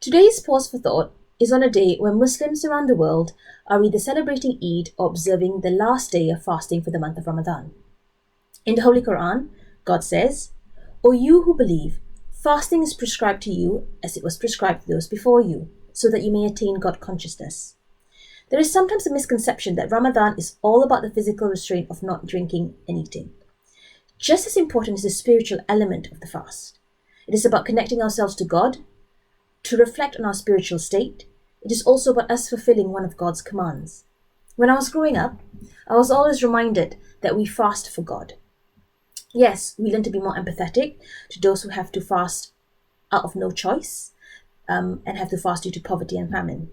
Today's pause for thought is on a day when Muslims around the world are either celebrating Eid or observing the last day of fasting for the month of Ramadan. In the Holy Quran, God says, "O you who believe, fasting is prescribed to you as it was prescribed to those before you, so that you may attain God consciousness." There is sometimes a misconception that Ramadan is all about the physical restraint of not drinking and eating. Just as important is the spiritual element of the fast. It is about connecting ourselves to God, to reflect on our spiritual state. It is also about us fulfilling one of God's commands. When I was growing up, I was always reminded that we fast for God. Yes, we learn to be more empathetic to those who have to fast out of no choice and have to fast due to poverty and famine.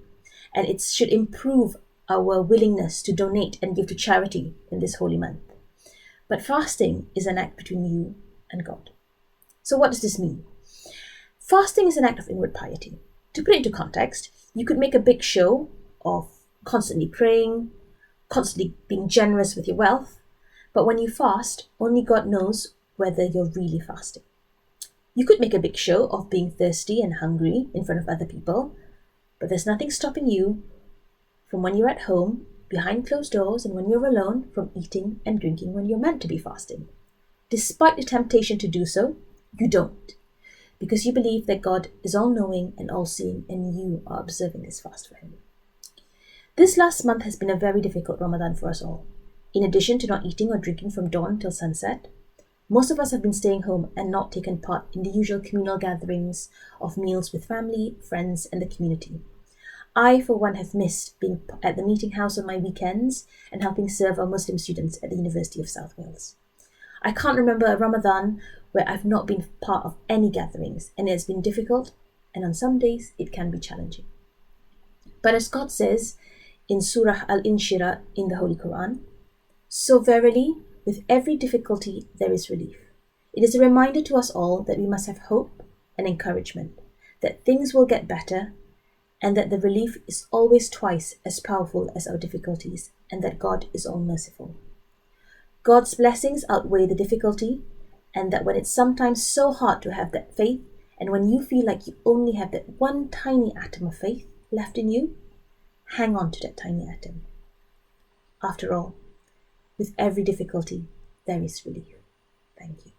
And it should improve our willingness to donate and give to charity in this holy month. But fasting is an act between you and God. So what does this mean? Fasting is an act of inward piety. To put it into context, you could make a big show of constantly praying, constantly being generous with your wealth, but when you fast, only God knows whether you're really fasting. You could make a big show of being thirsty and hungry in front of other people, but there's nothing stopping you from when you're at home, behind closed doors, and when you're alone, from eating and drinking when you're meant to be fasting. Despite the temptation to do so, you don't, because you believe that God is all-knowing and all-seeing, and you are observing this fast for Him. This last month has been a very difficult Ramadan for us all. In addition to not eating or drinking from dawn till sunset, most of us have been staying home and not taken part in the usual communal gatherings of meals with family, friends, and the community. I, for one, have missed being at the meeting house on my weekends and helping serve our Muslim students at the University of South Wales. I can't remember a Ramadan where I've not been part of any gatherings, and it has been difficult, and on some days it can be challenging. But as God says in Surah Al-Inshirah in the Holy Quran, "So verily, with every difficulty there is relief." It is a reminder to us all that we must have hope and encouragement, that things will get better, and that the relief is always twice as powerful as our difficulties, and that God is all merciful. God's blessings outweigh the difficulty, and that when it's sometimes so hard to have that faith, and when you feel like you only have that one tiny atom of faith left in you, hang on to that tiny atom. After all, with every difficulty, there is relief. Thank you.